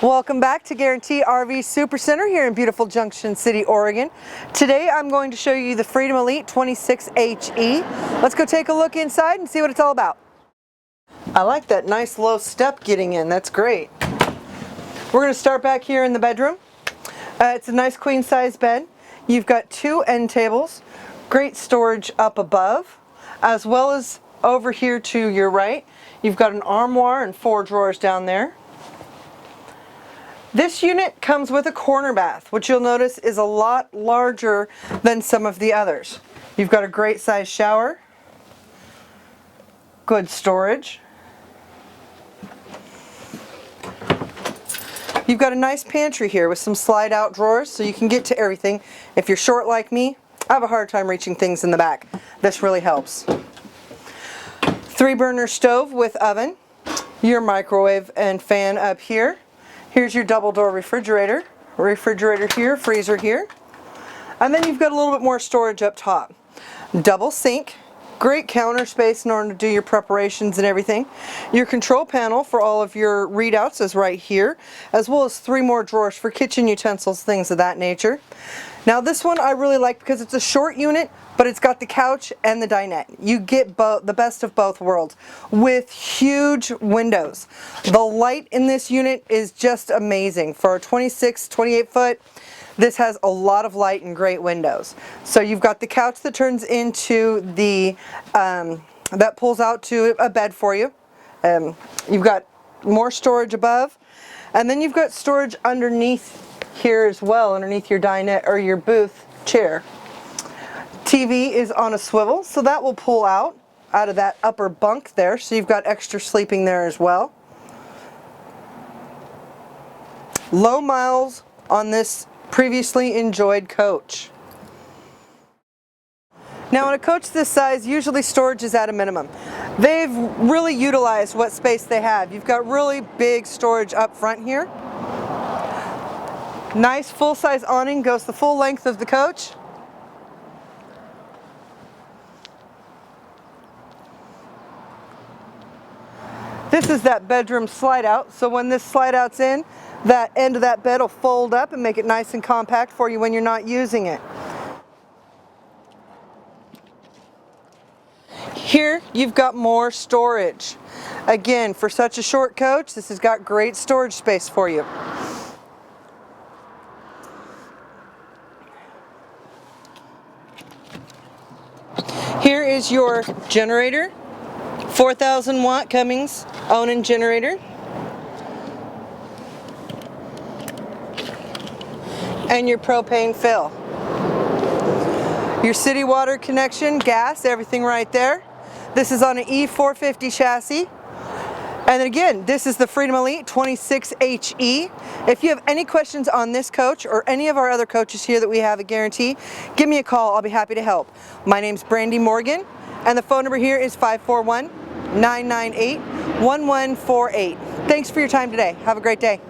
Welcome back to Guarantee RV Supercenter here in beautiful Junction City, Oregon. Today I'm going to show you the Freedom Elite 26HE. Let's go take a look inside and see what it's all about. I like that nice low step getting in, that's great. We're going to start back here in the bedroom. It's a nice queen size bed. You've got two end tables, great storage up above, as well as over here to your right. You've got an armoire and 4 drawers down there. This unit comes with a corner bath, which you'll notice is a lot larger than some of the others. You've got a great size shower, good storage. You've got a nice pantry here with some slide out drawers so you can get to everything. If you're short like me, I have a hard time reaching things in the back. This really helps. 3-burner stove with oven, your microwave and fan up here. Here's your double door refrigerator here, freezer here. And then you've got a little bit more storage up top. Double sink, great counter space in order to do your preparations and everything. Your control panel for all of your readouts is right here, as well as 3 more drawers for kitchen utensils, things of that nature. Now this one I really like because it's a short unit, but it's got the couch and the dinette. You get the best of both worlds with huge windows. The light in this unit is just amazing. For a 26, 28 foot, this has a lot of light and great windows. So you've got the couch that turns into the, that pulls out to a bed for you. You've got more storage above, and then you've got storage underneath here as well, underneath your dinette or your booth chair. TV is on a swivel, so that will pull out of that upper bunk there, so you've got extra sleeping there as well. Low miles on this previously enjoyed coach. Now on a coach this size, usually storage is at a minimum. They've really utilized what space they have. You've got really big storage up front here. Nice full-size awning, goes the full length of the coach. This is that bedroom slide out, so when this slide out's in, that end of that bed will fold up and make it nice and compact for you when you're not using it. Here you've got more storage. Again, for such a short coach, this has got great storage space for you. Here is your generator, 4,000 watt Cummins Awning generator. And your propane fill. Your city water connection, gas, everything right there. This is on an E450 chassis. And again, this is the Freedom Elite 26HE. If you have any questions on this coach or any of our other coaches here that we have at Guarantee, give me a call, I'll be happy to help. My name's Brandy Morgan, and the phone number here is 541-998-1148. Thanks for your time today. Have a great day.